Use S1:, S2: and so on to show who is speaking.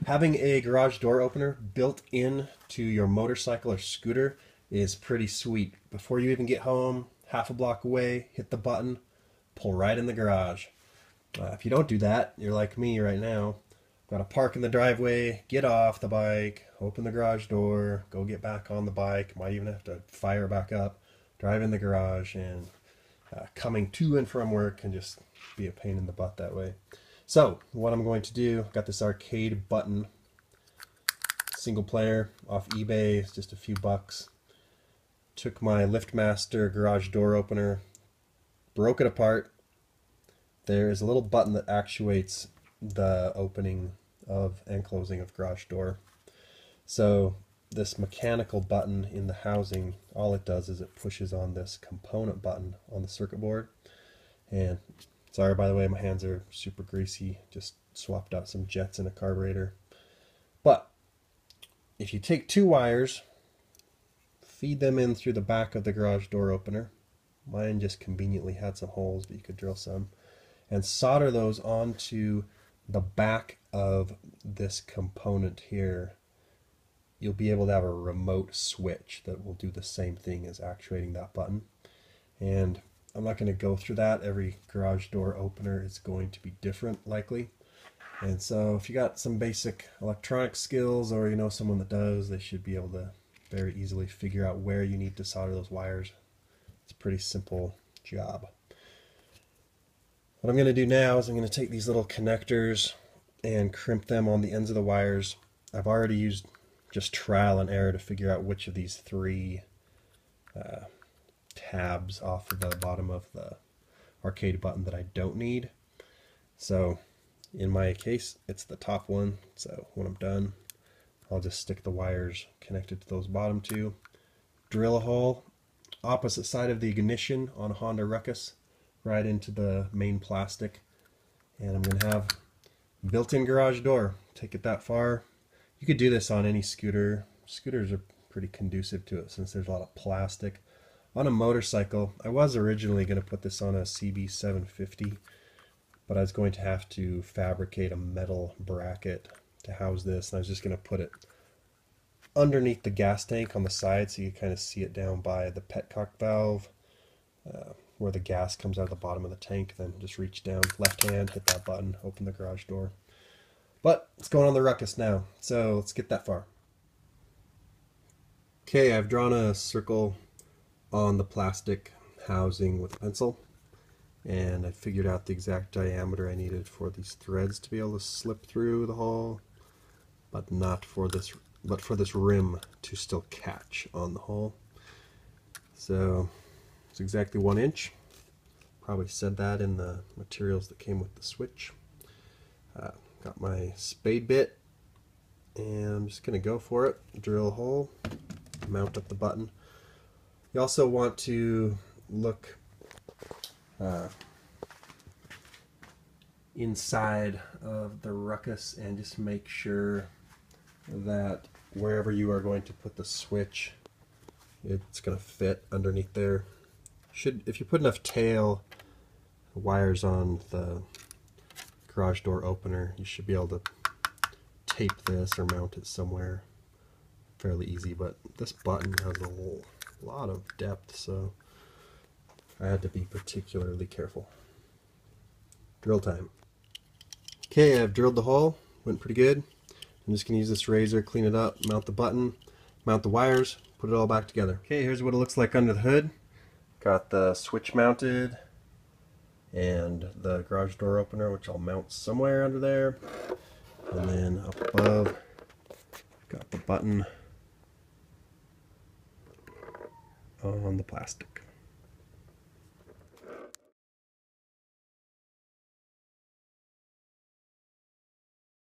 S1: Having a garage door opener built in to your motorcycle or scooter is pretty sweet. Before you even get home, half a block away, hit the button, pull right in the garage. If you don't do that, you're like me right now. Got to park in the driveway, get off the bike, open the garage door, go get back on the bike. Might even have to fire back up, drive in the garage, and coming to and from work can just be a pain in the butt that way. So what I'm going to do, got this arcade button, single player off eBay, it's just a few bucks. Took my LiftMaster garage door opener, broke it apart. There is a little button that actuates the opening of and closing of garage door. So this mechanical button in the housing, all it does is it pushes on this component button on the circuit board. And sorry, by the way, my hands are super greasy, just swapped out some jets in a carburetor. But if you take two wires, feed them in through the back of the garage door opener, mine just conveniently had some holes, but you could drill some, and solder those onto the back of this component here, you'll be able to have a remote switch that will do the same thing as actuating that button. And I'm not going to go through that. Every garage door opener is going to be different, likely. And so if you got some basic electronic skills, or you know someone that does, they should be able to very easily figure out where you need to solder those wires. It's a pretty simple job. What I'm going to do now is I'm going to take these little connectors and crimp them on the ends of the wires. I've already used just trial and error to figure out which of these three tabs off of the bottom of the arcade button that I don't need. So in my case, it's the top one. So when I'm done, I'll just stick the wires connected to those bottom two, drill a hole opposite side of the ignition on a Honda Ruckus, right into the main plastic, and I'm going to have built-in garage door. Take it that far. You could do this on any scooter. Scooters are pretty conducive to it since there's a lot of plastic. On a motorcycle, I was originally going to put this on a CB750, but I was going to have to fabricate a metal bracket to house this, and I was just going to put it underneath the gas tank on the side so you kind of see it down by the petcock valve, where the gas comes out of the bottom of the tank. Then just reach down, left hand, hit that button, open the garage door. But it's going on the Ruckus now, so let's get that far. Okay, I've drawn a circle on the plastic housing with a pencil, and I figured out the exact diameter I needed for these threads to be able to slip through the hole, but not for this, but for this rim to still catch on the hole. So it's exactly 1 inch. Probably said that in the materials that came with the switch. Got my spade bit, and I'm just going to go for it. Drill a hole, mount up the button. You also want to look inside of the Ruckus and just make sure that wherever you are going to put the switch, it's going to fit underneath there. If you put enough tail wires on the garage door opener, you should be able to tape this or mount it somewhere fairly easy, but this button has a lot of depth, so I had to be particularly careful. Drill time. Okay, I've drilled the hole, went pretty good. I'm just going to use this razor, clean it up, mount the button, mount the wires, put it all back together. Okay, here's what it looks like under the hood. Got the switch mounted and the garage door opener, which I'll mount somewhere under there. And then up above, got the button on the plastic.